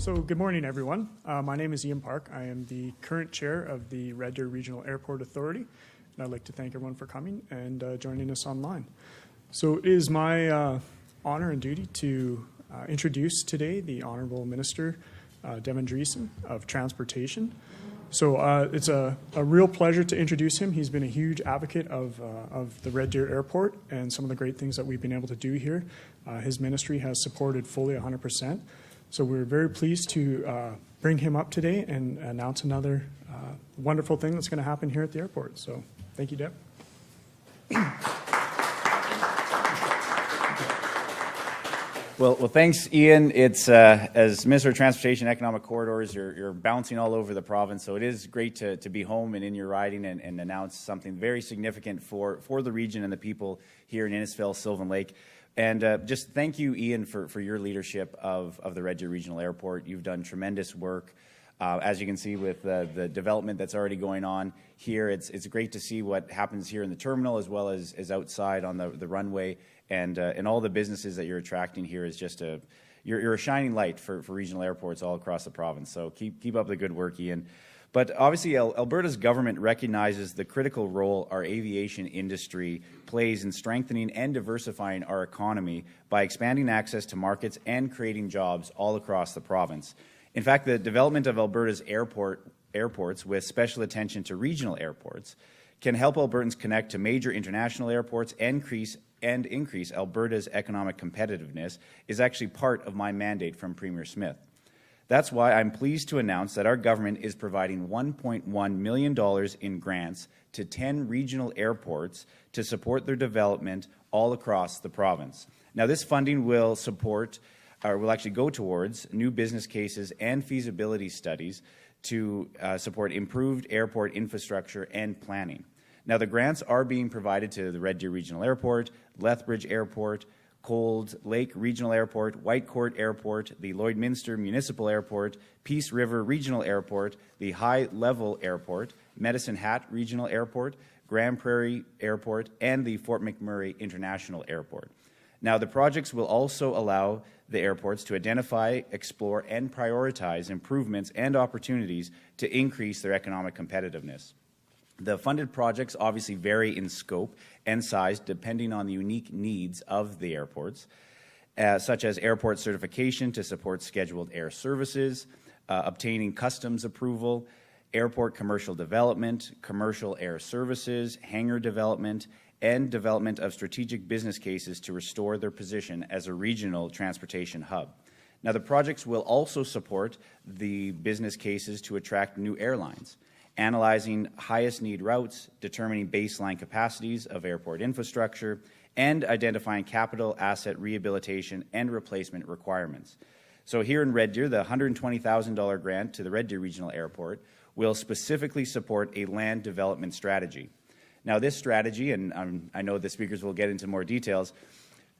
So good morning, everyone. My name is Ian Park. I am the current chair of the Red Deer Regional Airport Authority, and I'd like to thank everyone for coming and joining us online. So it is my honor and duty to introduce today the Honourable Minister, Devin Dreesen of Transportation. So it's a real pleasure to introduce him. He's been a huge advocate of the Red Deer Airport and some of the great things that we've been able to do here. His ministry has supported fully 100%. So we're very pleased to bring him up today and announce another wonderful thing that's going to happen here at the airport. So thank you, Deb. Well, thanks, Ian. It's as Minister of Transportation and Economic Corridors, you're bouncing all over the province, so it is great to be home and in your riding and announce something very significant for the region and the people here in Innisfil, Sylvan Lake. And just thank you, Ian, for your leadership of the Red Deer Regional Airport. You've done tremendous work. As you can see with the development that's already going on here, it's great to see what happens here in the terminal as well as outside on the runway. And all the businesses that you're attracting here is just you're a shining light for regional airports all across the province. So keep up the good work, Ian. But obviously, Alberta's government recognizes the critical role our aviation industry plays in strengthening and diversifying our economy by expanding access to markets and creating jobs all across the province. In fact, the development of Alberta's airports with special attention to regional airports can help Albertans connect to major international airports and increase Alberta's economic competitiveness is actually part of my mandate from Premier Smith. That's why I'm pleased to announce that our government is providing $1.1 million in grants to 10 regional airports to support their development all across the province. Now, this funding will actually go towards new business cases and feasibility studies to support improved airport infrastructure and planning. Now, the grants are being provided to the Red Deer Regional Airport, Lethbridge Airport, Cold Lake Regional Airport, Whitecourt Airport, the Lloydminster Municipal Airport, Peace River Regional Airport, the High Level Airport, Medicine Hat Regional Airport, Grand Prairie Airport, and the Fort McMurray International Airport. Now, the projects will also allow the airports to identify, explore, and prioritize improvements and opportunities to increase their economic competitiveness. The funded projects obviously vary in scope and size depending on the unique needs of the airports, such as airport certification to support scheduled air services, obtaining customs approval, airport commercial development, commercial air services, hangar development, and development of strategic business cases to restore their position as a regional transportation hub. Now, the projects will also support the business cases to attract new airlines, analyzing highest need routes, determining baseline capacities of airport infrastructure, and identifying capital asset rehabilitation and replacement requirements. So here in Red Deer, the $120,000 grant to the Red Deer Regional Airport will specifically support a land development strategy. Now, this strategy, and I know the speakers will get into more details,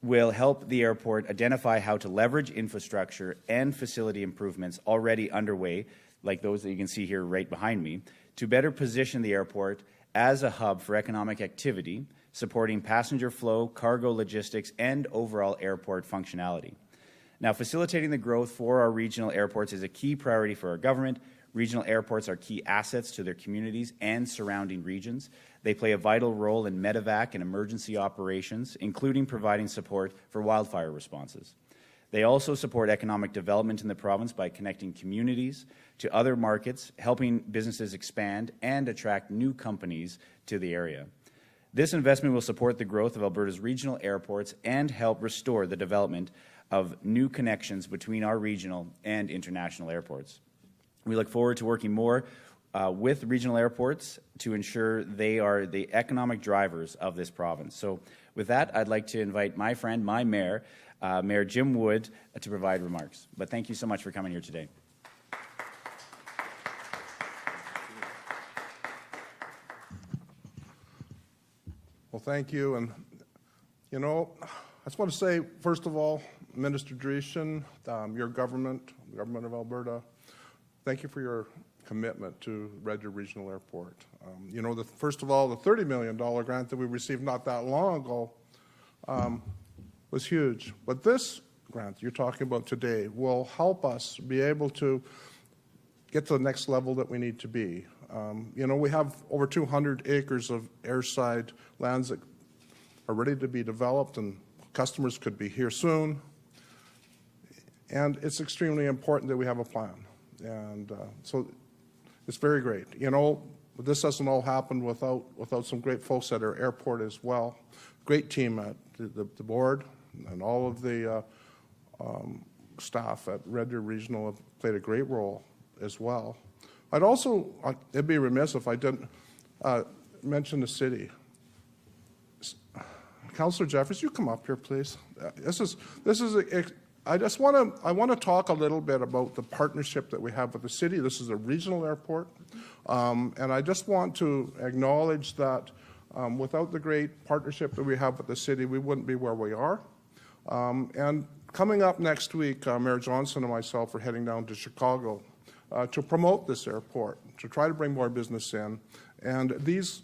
will help the airport identify how to leverage infrastructure and facility improvements already underway, like those that you can see here right behind me, to better position the airport as a hub for economic activity, supporting passenger flow, cargo logistics, and overall airport functionality. Now, facilitating the growth for our regional airports is a key priority for our government. Regional airports are key assets to their communities and surrounding regions. They play a vital role in medevac and emergency operations, including providing support for wildfire responses. They also support economic development in the province by connecting communities to other markets, helping businesses expand and attract new companies to the area. This investment will support the growth of Alberta's regional airports and help restore the development of new connections between our regional and international airports. We look forward to working more with regional airports to ensure they are the economic drivers of this province. So with that, I'd like to invite my friend, my mayor, Mayor Jim Wood, to provide remarks. But thank you so much for coming here today. Well, thank you. And, you know, I just want to say, first of all, Minister Dreesen, your government, the government of Alberta, thank you for your commitment to Red Deer Regional Airport. You know, first of all, the $30 million grant that we received not that long ago was huge. But this grant you're talking about today will help us be able to get to the next level that we need to be. We have over 200 acres of airside lands that are ready to be developed, and customers could be here soon. And it's extremely important that we have a plan. And so it's very great. This doesn't all happen without some great folks at our airport as well. Great team at the board, and all of the staff at Red Deer Regional have played a great role as well. It'd be remiss if I didn't mention the city. Councillor Jeffers, you come up here, please. I want to talk a little bit about the partnership that we have with the city. This is a regional airport, and I just want to acknowledge that without the great partnership that we have with the city, we wouldn't be where we are. And coming up next week, Mayor Johnson and myself are heading down to Chicago to promote this airport, to try to bring more business in. And these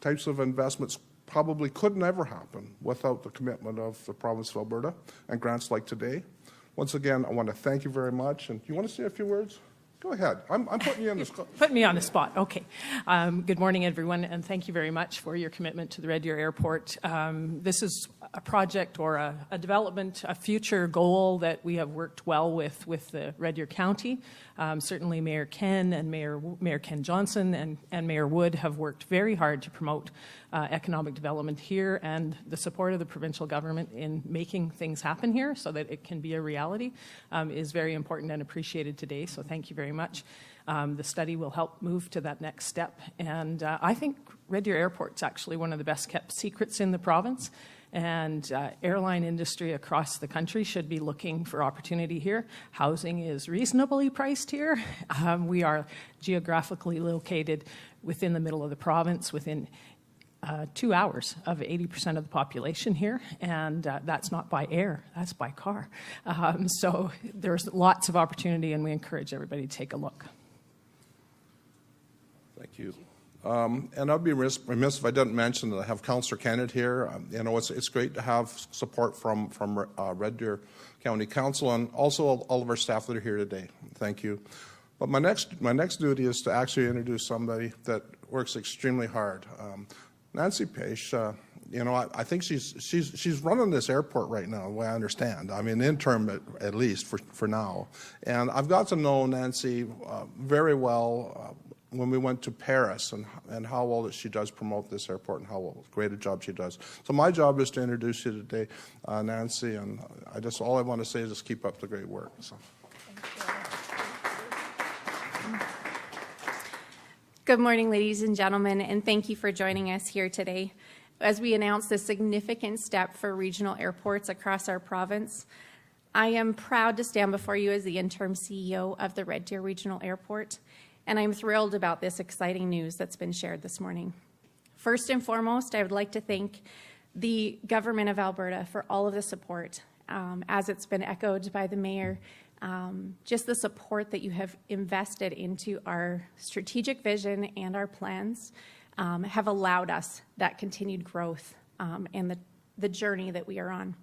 types of investments probably could never happen without the commitment of the province of Alberta and grants like today. Once again, I want to thank you very much. And you want to say a few words? Go ahead. I'm putting you on the spot. Put me on the spot. Okay. Good morning, everyone, and thank you very much for your commitment to the Red Deer Airport. This is a project or a development, a future goal that we have worked well with the Red Deer County. Certainly Mayor Ken and Mayor Ken Johnson and Mayor Wood have worked very hard to promote economic development here, and the support of the provincial government in making things happen here so that it can be a reality is very important and appreciated today, so thank you very much. The study will help move to that next step, and I think Red Deer Airport's actually one of the best kept secrets in the province, and airline industry across the country should be looking for opportunity here. Housing is reasonably priced here. We are geographically located within the middle of the province, within 2 hours of 80% of the population here, and that's not by air, that's by car. So there's lots of opportunity, and we encourage everybody to take a look. Thank you. And I'd be remiss if I didn't mention that I have Councillor Kennett here. It's great to have support from Red Deer County Council and also all of our staff that are here today. Thank you. But my next duty is to actually introduce somebody that works extremely hard. Nancy Page, I think she's running this airport right now, the way I understand. I mean, interim at least for now. And I've got to know Nancy very well when we went to Paris, and how well that she does promote this airport and how great a job she does. So my job is to introduce you today, Nancy, and all I want to say is just keep up the great work. So. Good morning, ladies and gentlemen, and thank you for joining us here today. As we announce this significant step for regional airports across our province, I am proud to stand before you as the interim CEO of the Red Deer Regional Airport, and I'm thrilled about this exciting news that's been shared this morning. First and foremost, I would like to thank the Government of Alberta for all of the support, as it's been echoed by the Mayor. Just the support that you have invested into our strategic vision and our plans have allowed us that continued growth and the journey that we are on.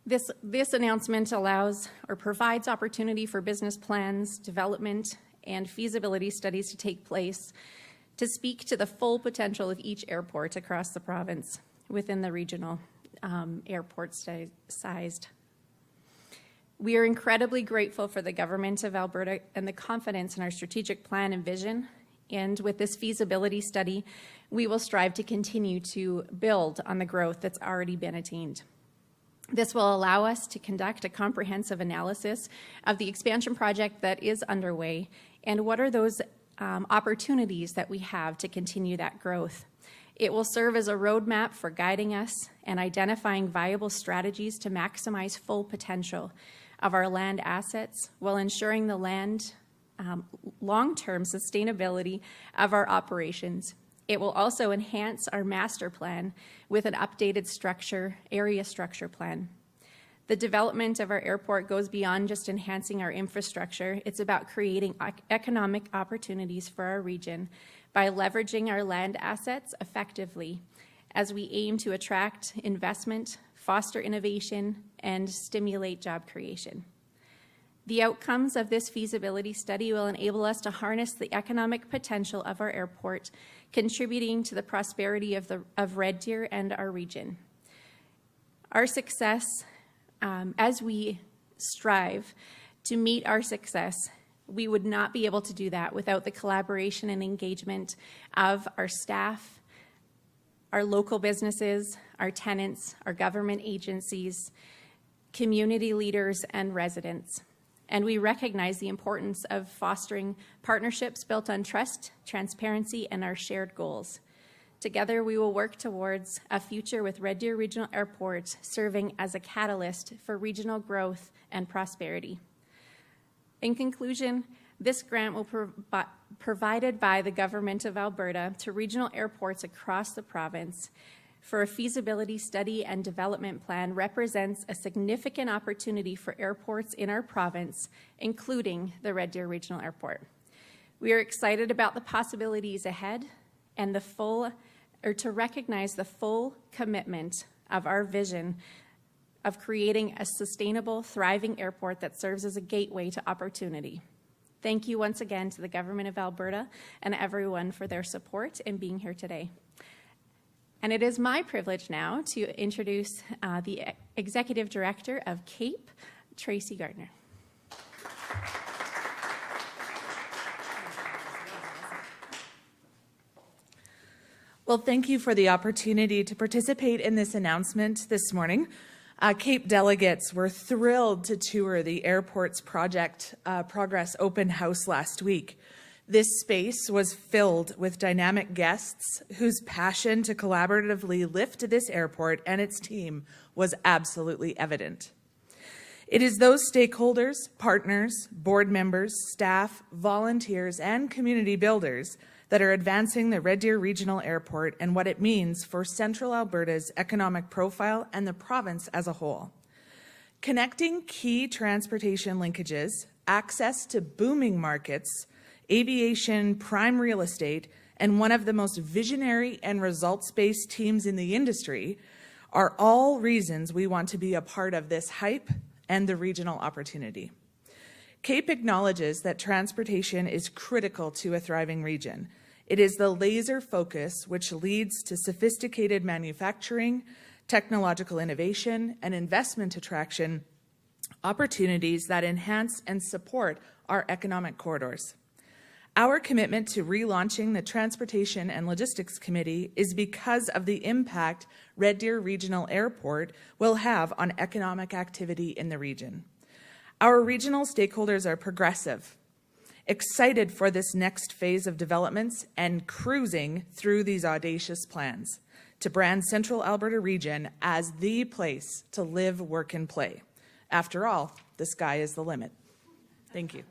This announcement allows or provides opportunity for business plans, development, and feasibility studies to take place to speak to the full potential of each airport across the province within the regional airport sized. We are incredibly grateful for the Government of Alberta and the confidence in our strategic plan and vision. And with this feasibility study, we will strive to continue to build on the growth that's already been attained. This will allow us to conduct a comprehensive analysis of the expansion project that is underway and what are those opportunities that we have to continue that growth. It will serve as a roadmap for guiding us and identifying viable strategies to maximize full potential of our land assets while ensuring the long-term sustainability of our operations. It will also enhance our master plan with an updated area structure plan. The development of our airport goes beyond just enhancing our infrastructure. It's about creating economic opportunities for our region by leveraging our land assets effectively as we aim to attract investment, foster innovation, and stimulate job creation. The outcomes of this feasibility study will enable us to harness the economic potential of our airport, contributing to the prosperity of Red Deer and our region. Our success, as we strive to meet our success, we would not be able to do that without the collaboration and engagement of our staff, our local businesses, our tenants, our government agencies, community leaders, and residents. And we recognize the importance of fostering partnerships built on trust, transparency, and our shared goals. Together, we will work towards a future with Red Deer Regional Airport serving as a catalyst for regional growth and prosperity. In conclusion, this grant will provided by the Government of Alberta to regional airports across the province for a feasibility study and development plan represents a significant opportunity for airports in our province, including the Red Deer Regional Airport. We are excited about the possibilities ahead and to recognize the full commitment of our vision of creating a sustainable, thriving airport that serves as a gateway to opportunity. Thank you once again to the Government of Alberta and everyone for their support in being here today. And it is my privilege now to introduce the Executive Director of CAPE, Tracy Gardner. Well, thank you for the opportunity to participate in this announcement this morning. CAPE delegates were thrilled to tour the airport's Project Progress open house last week. This space was filled with dynamic guests whose passion to collaboratively lift this airport and its team was absolutely evident. It is those stakeholders, partners, board members, staff, volunteers, and community builders that are advancing the Red Deer Regional Airport and what it means for Central Alberta's economic profile and the province as a whole. Connecting key transportation linkages, access to booming markets, aviation, prime real estate, and one of the most visionary and results-based teams in the industry are all reasons we want to be a part of this hype and the regional opportunity. CAPE acknowledges that transportation is critical to a thriving region. It is the laser focus which leads to sophisticated manufacturing, technological innovation, and investment attraction opportunities that enhance and support our economic corridors. Our commitment to relaunching the Transportation and Logistics Committee is because of the impact Red Deer Regional Airport will have on economic activity in the region. Our regional stakeholders are progressive, excited for this next phase of developments and cruising through these audacious plans to brand Central Alberta region as the place to live, work, and play. After all, the sky is the limit. Thank you.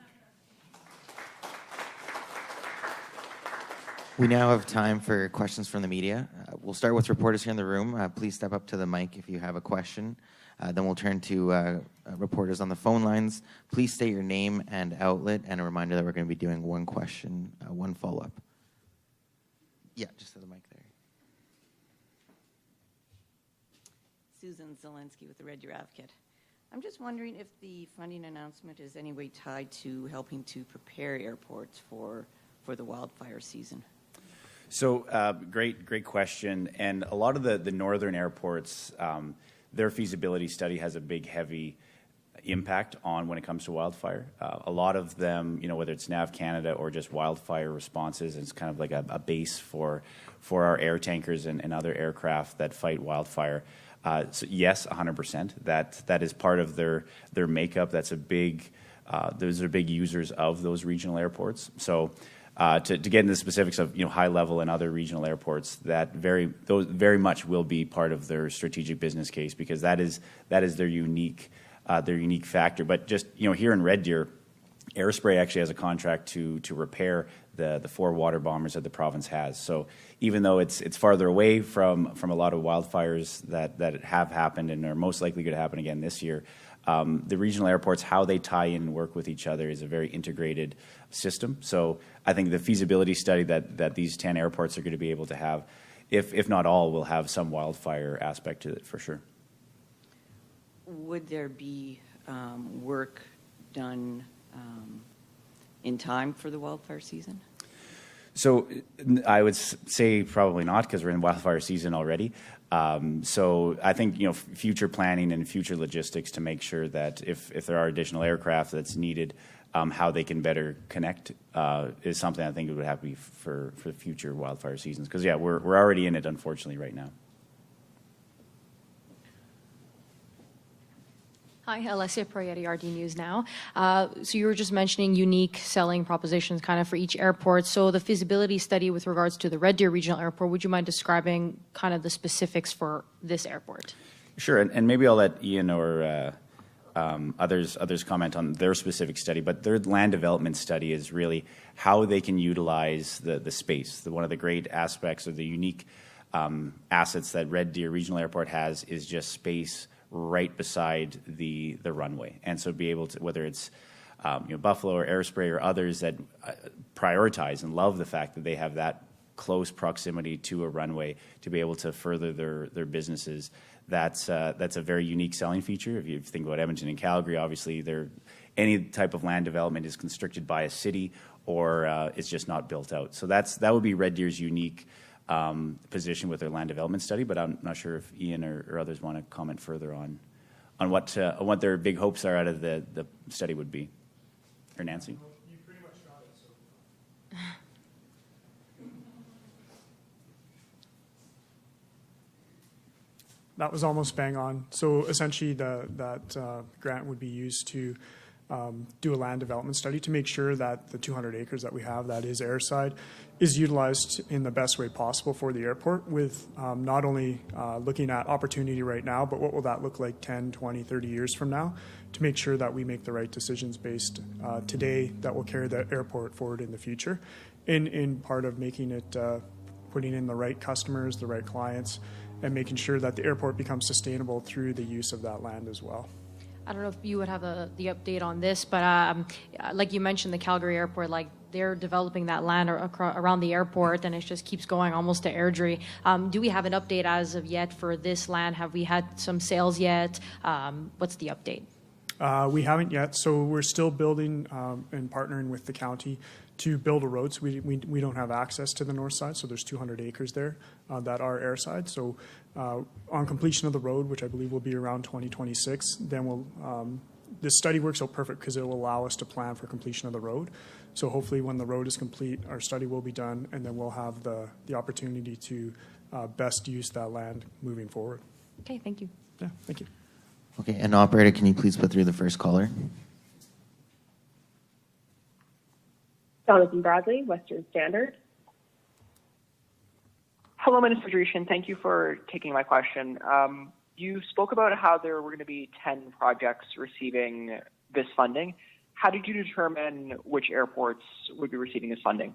We now have time for questions from the media. We'll start with reporters here in the room. Please step up to the mic if you have a question. Then we'll turn to reporters on the phone lines. Please state your name and outlet, and a reminder that we're going to be doing one question, one follow-up. Yeah, just to the mic there. Susan Zelensky with the Red Deer Advocate. I'm just wondering if the funding announcement is any way tied to helping to prepare airports for the wildfire season. So great question. And a lot of the northern airports, their feasibility study has a big, heavy impact on when it comes to wildfire. A lot of them, whether it's NAV Canada or just wildfire responses, it's kind of like a base for our air tankers and other aircraft that fight wildfire. So yes, 100%. That is part of their makeup. That's a big. Those are big users of those regional airports. So. To get into the specifics of high level and other regional airports, those very much will be part of their strategic business case because that is their unique factor. But just here in Red Deer, Airspray actually has a contract to repair the 4 water bombers that the province has. So even though it's farther away from a lot of wildfires that have happened and are most likely going to happen again this year, the regional airports, how they tie in and work with each other is a very integrated system. So I think the feasibility study that these 10 airports are going to be able to have, if not all, will have some wildfire aspect to it for sure. would there be work done in time for the wildfire season? So I would say probably not, because we're in wildfire season already. So I think, future planning and future logistics to make sure that if there are additional aircraft that's needed, how they can better connect is something I think it would have to be for future wildfire seasons. Because, we're already in it, unfortunately, right now. Hi, Alessia Proietti, RD News Now. So you were just mentioning unique selling propositions kind of for each airport. So the feasibility study with regards to the Red Deer Regional Airport, would you mind describing kind of the specifics for this airport? Sure, and maybe I'll let Ian or others comment on their specific study, but their land development study is really how they can utilize the space. One of the great aspects of the unique assets that Red Deer Regional Airport has is just space right beside the runway. And so be able to, whether it's Buffalo or Airspray or others that prioritize and love the fact that they have that close proximity to a runway to be able to further their businesses, that's a very unique selling feature. If you think about Edmonton and Calgary, obviously any type of land development is constricted by a city or it's just not built out. So that would be Red Deer's unique position with their land development study, but I'm not sure if Ian or others want to comment further on what their big hopes are out of the study would be. Or Nancy? You pretty much got it. So. That was almost bang on. So essentially, that grant would be used to do a land development study to make sure that the 200 acres that we have, that is airside, is utilized in the best way possible for the airport, with not only looking at opportunity right now, but what will that look like 10, 20, 30 years from now, to make sure that we make the right decisions based today that will carry the airport forward in the future, in part of making it, putting in the right customers, the right clients, and making sure that the airport becomes sustainable through the use of that land as well. I don't know if you would have the update on this, but like you mentioned, the Calgary airport, like they're developing that land around the airport, and it just keeps going almost to Airdrie. Do we have an update as of yet for this land? Have we had some sales yet? What's the update? We haven't yet, so we're still building and partnering with the county to build a road. So we don't have access to the north side, so there's 200 acres there that are airside. So on completion of the road, which I believe will be around 2026, then this study works out perfect because it will allow us to plan for completion of the road. So hopefully when the road is complete, our study will be done, and then we'll have the opportunity to best use that land moving forward. Okay, thank you. Yeah, thank you. Okay, and operator, can you please put through the first caller? Jonathan Bradley, Western Standard. Hello, Minister Dreeshen. Thank you for taking my question. You spoke about how there were going to be 10 projects receiving this funding. How did you determine which airports would be receiving this funding?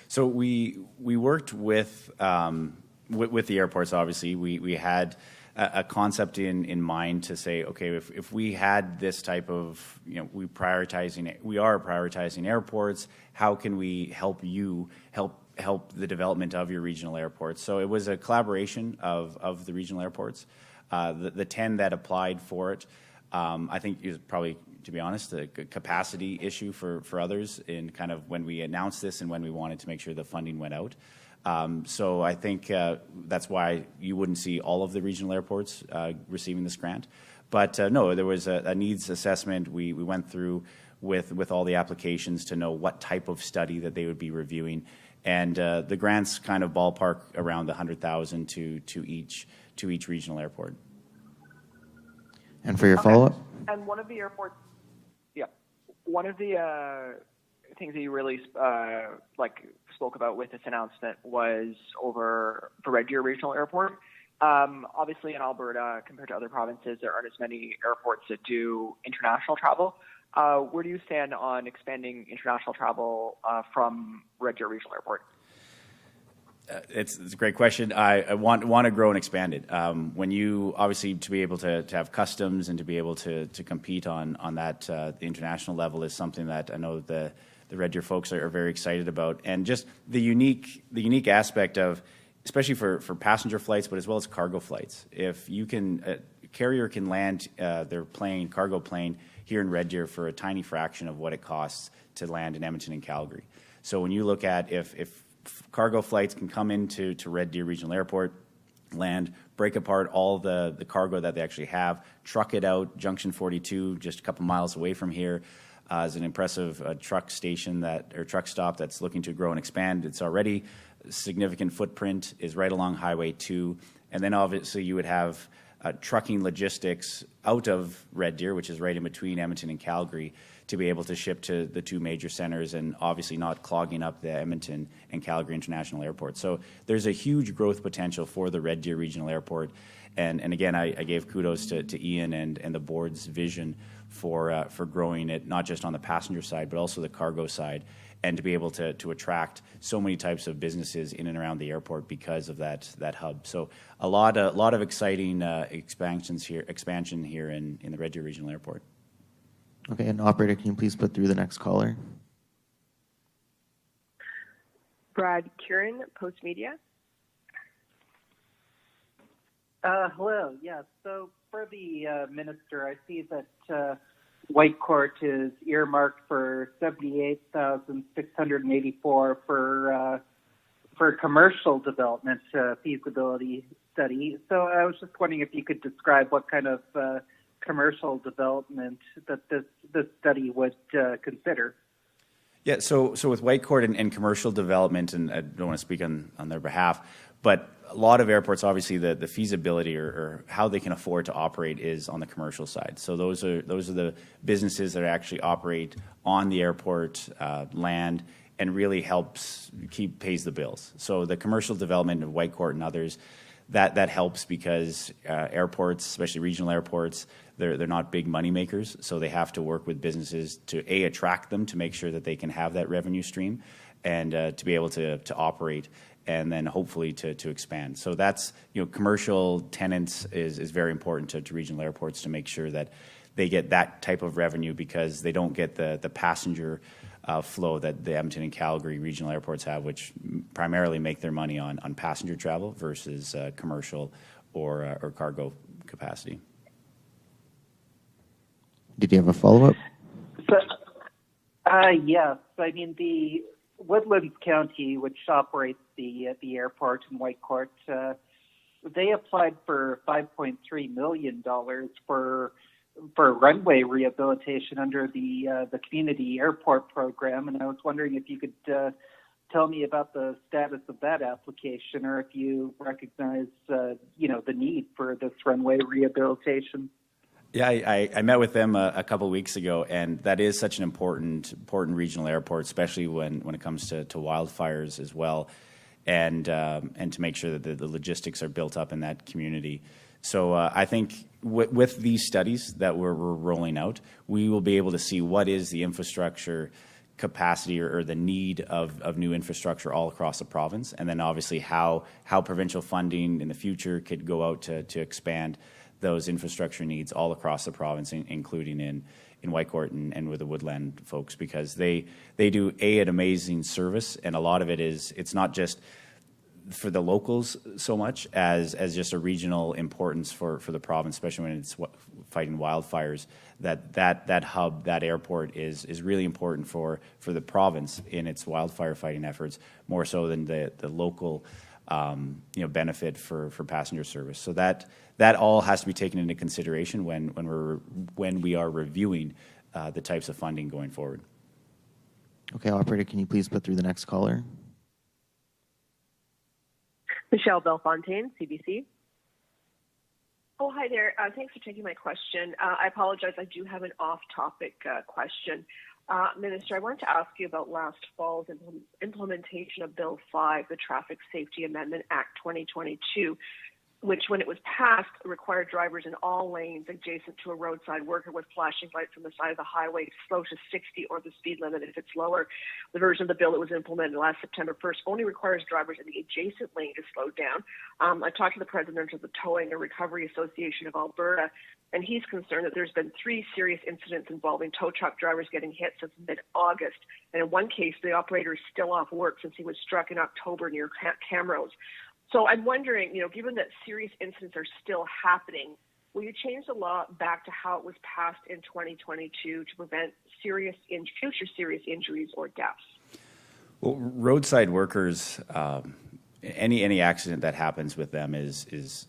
So we worked with the airports. Obviously, we had a concept in mind to say, okay, if we had this type of, we are prioritizing airports. How can we help you help the development of your regional airports? So it was a collaboration of the regional airports. The 10 that applied for it, I think is probably, to be honest, a capacity issue for others in kind of when we announced this and when we wanted to make sure the funding went out. So I think that's why you wouldn't see all of the regional airports receiving this grant. But no, there was a needs assessment. We went through with all the applications to know what type of study that they would be reviewing. And the grants kind of ballpark around $100,000 to each regional airport. And for your follow-up? And one of the airports, one of the things that you really spoke about with this announcement was over for Red Deer Regional Airport. Obviously in Alberta, compared to other provinces, there aren't as many airports that do international travel. Where do you stand on expanding international travel from Red Deer Regional Airport? It's a great question. I want to grow and expand it. When you obviously to be able to have customs and to be able to compete on that the international level is something that I know the Red Deer folks are very excited about, and just the unique aspect of, especially for passenger flights, but as well as cargo flights. If you can carrier can land their cargo plane here in Red Deer for a tiny fraction of what it costs to land in Edmonton and Calgary. So when you look at if cargo flights can come into Red Deer Regional Airport, land, break apart all the cargo that they actually have, truck it out, Junction 42, just a couple miles away from here, is an impressive truck stop that's looking to grow and expand. It's already a significant footprint, is right along Highway 2. And then obviously you would have trucking logistics out of Red Deer, which is right in between Edmonton and Calgary, to be able to ship to the two major centers and obviously not clogging up the Edmonton and Calgary International Airport. So there's a huge growth potential for the Red Deer Regional Airport. And again, I gave kudos to Ian and the board's vision for growing it, not just on the passenger side, but also the cargo side, and to be able to attract so many types of businesses in and around the airport because of that hub. So a lot of exciting expansion here in the Red Deer Regional Airport. Okay, and operator, can you please put through the next caller? Brad Curran, Post Media. Hello. Yeah. So for the minister, I see that Whitecourt is earmarked for $78,684 for commercial development feasibility study. So I was just wondering if you could describe what kind of commercial development that this study would consider. Yeah, so with Whitecourt and commercial development, and I don't want to speak on their behalf, but a lot of airports, obviously, the feasibility or how they can afford to operate is on the commercial side. So those are the businesses that actually operate on the airport land and really pays the bills. So the commercial development of Whitecourt and others, that helps because airports, especially regional airports, they're not big money makers, so they have to work with businesses to attract them to make sure that they can have that revenue stream and to be able to operate and then hopefully to expand. So that's, commercial tenants is very important to regional airports to make sure that they get that type of revenue because they don't get the passenger flow that the Edmonton and Calgary regional airports have, which primarily make their money on passenger travel versus commercial or cargo capacity. Did you have a follow-up? So, yes. I mean, the Woodlands County, which operates the airport in Whitecourt, they applied for $5.3 million for runway rehabilitation under the community airport program, and I was wondering if you could tell me about the status of that application, or if you recognize the need for this runway rehabilitation. Yeah, I met with them a couple of weeks ago, and that is such an important regional airport, especially when it comes to wildfires as well, and to make sure that the logistics are built up in that community. So I think with these studies that we're rolling out, we will be able to see what is the infrastructure capacity or the need of new infrastructure all across the province, and then obviously how provincial funding in the future could go out to expand those infrastructure needs all across the province, including in Whitecourt and with the Woodland folks, because they do an amazing service, and a lot of it's not just for the locals so much as just a regional importance for the province, especially when it's fighting wildfires. That hub, that airport is really important for the province in its wildfire fighting efforts, more so than the local benefit for passenger service. So that all has to be taken into consideration when we are reviewing the types of funding going forward. Okay, operator, can you please put through the next caller? Michelle Belfontaine, CBC. Oh, hi there. Thanks for taking my question. I apologize. I do have an off-topic question. Minister, I wanted to ask you about last fall's implementation of Bill 5, the Traffic Safety Amendment Act 2022, which, when it was passed, required drivers in all lanes adjacent to a roadside worker with flashing lights on the side of the highway to slow to 60 or the speed limit if it's lower. The version of the bill that was implemented last September 1st only requires drivers in the adjacent lane to slow down. I talked to the president of the Towing and Recovery Association of Alberta, and he's concerned that there's been 3 serious incidents involving tow truck drivers getting hit since mid-August. And in one case, the operator is still off work since he was struck in October near Camrose. So I'm wondering, given that serious incidents are still happening, will you change the law back to how it was passed in 2022 to prevent future serious injuries or deaths? Well, roadside workers, any accident that happens with them is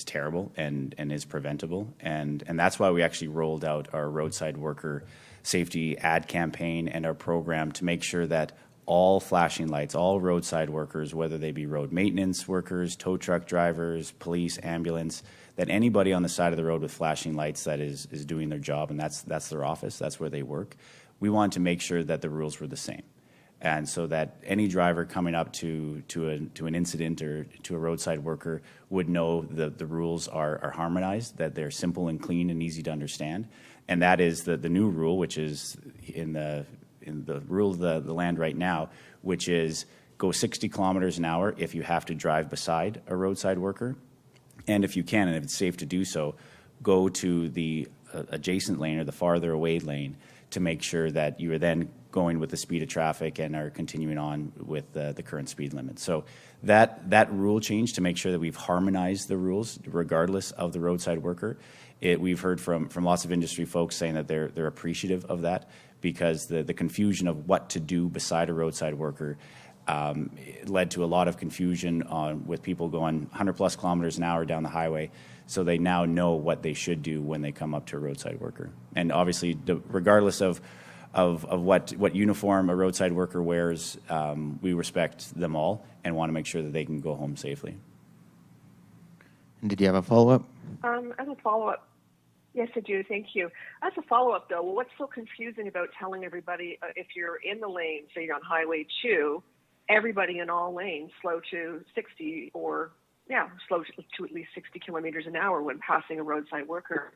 terrible and is preventable, and that's why we actually rolled out our roadside worker safety ad campaign and our program to make sure that all flashing lights, all roadside workers, whether they be road maintenance workers, tow truck drivers, police, ambulance, that anybody on the side of the road with flashing lights that is doing their job, and that's their office, that's where they work, we wanted to make sure that the rules were the same. And so that any driver coming up to an incident or to a roadside worker would know the rules are harmonized, that they're simple and clean and easy to understand. And that is the new rule, which is in the rule of the land right now, which is go 60 kilometers an hour if you have to drive beside a roadside worker. And if you can, and if it's safe to do so, go to the adjacent lane or the farther away lane to make sure that you are then going with the speed of traffic and are continuing on with the current speed limit. So that rule change to make sure that we've harmonized the rules regardless of the roadside worker. We've heard from lots of industry folks saying that they're appreciative of that, because the confusion of what to do beside a roadside worker led to a lot of confusion with people going 100 plus kilometers an hour down the highway. So they now know what they should do when they come up to a roadside worker. And obviously, regardless of what uniform a roadside worker wears, we respect them all and want to make sure that they can go home safely. And did you have a follow-up? As a follow-up, yes, I do. Thank you. As a follow-up, though, what's so confusing about telling everybody if you're in the lane, say you're on Highway 2, everybody in all lanes slow to 60 or slow to at least 60 kilometers an hour when passing a roadside worker?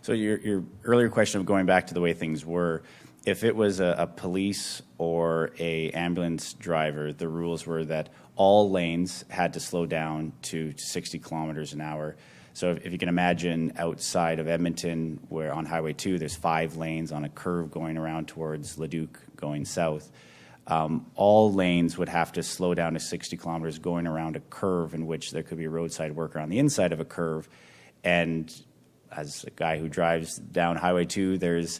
So your earlier question of going back to the way things were, if it was a police or a ambulance driver, the rules were that all lanes had to slow down to 60 kilometers an hour. So if you can imagine outside of Edmonton, where on Highway 2 there's 5 lanes on a curve going around towards Leduc going south, all lanes would have to slow down to 60 kilometers going around a curve in which there could be a roadside worker on the inside of a curve. And as a guy who drives down Highway 2, the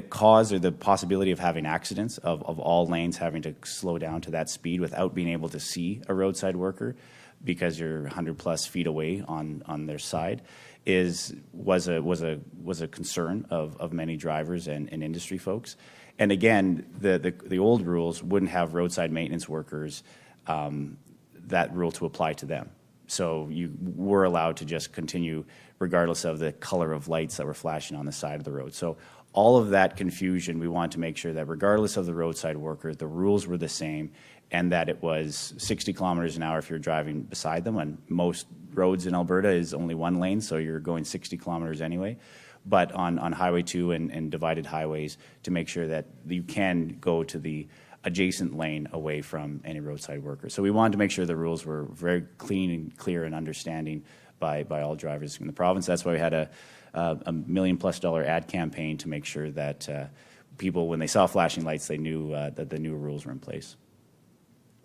cause or the possibility of having accidents of all lanes having to slow down to that speed without being able to see a roadside worker because you're 100 plus feet away on their side was a concern of many drivers and industry folks. And again, the old rules wouldn't have roadside maintenance workers that rule to apply to them. So you were allowed to just continue regardless of the color of lights that were flashing on the side of the road. So all of that confusion, we want to make sure that regardless of the roadside worker, the rules were the same, and that it was 60 kilometers an hour if you're driving beside them. And most roads in Alberta is only one lane, so you're going 60 kilometers anyway. But on Highway 2 and divided highways, to make sure that you can go to the adjacent lane away from any roadside worker. So we wanted to make sure the rules were very clean and clear and understanding by all drivers in the province. That's why we had a $1 million+ ad campaign to make sure that people, when they saw flashing lights, they knew that the new rules were in place.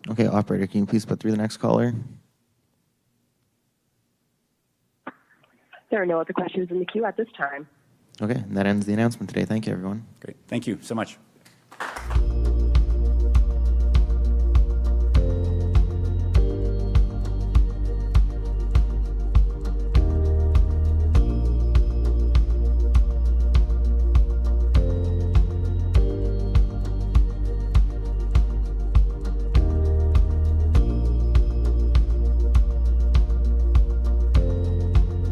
Okay, operator, can you please put through the next caller? There are no other questions in the queue at this time. Okay, and that ends the announcement today. Thank you, everyone. Great. Thank you so much.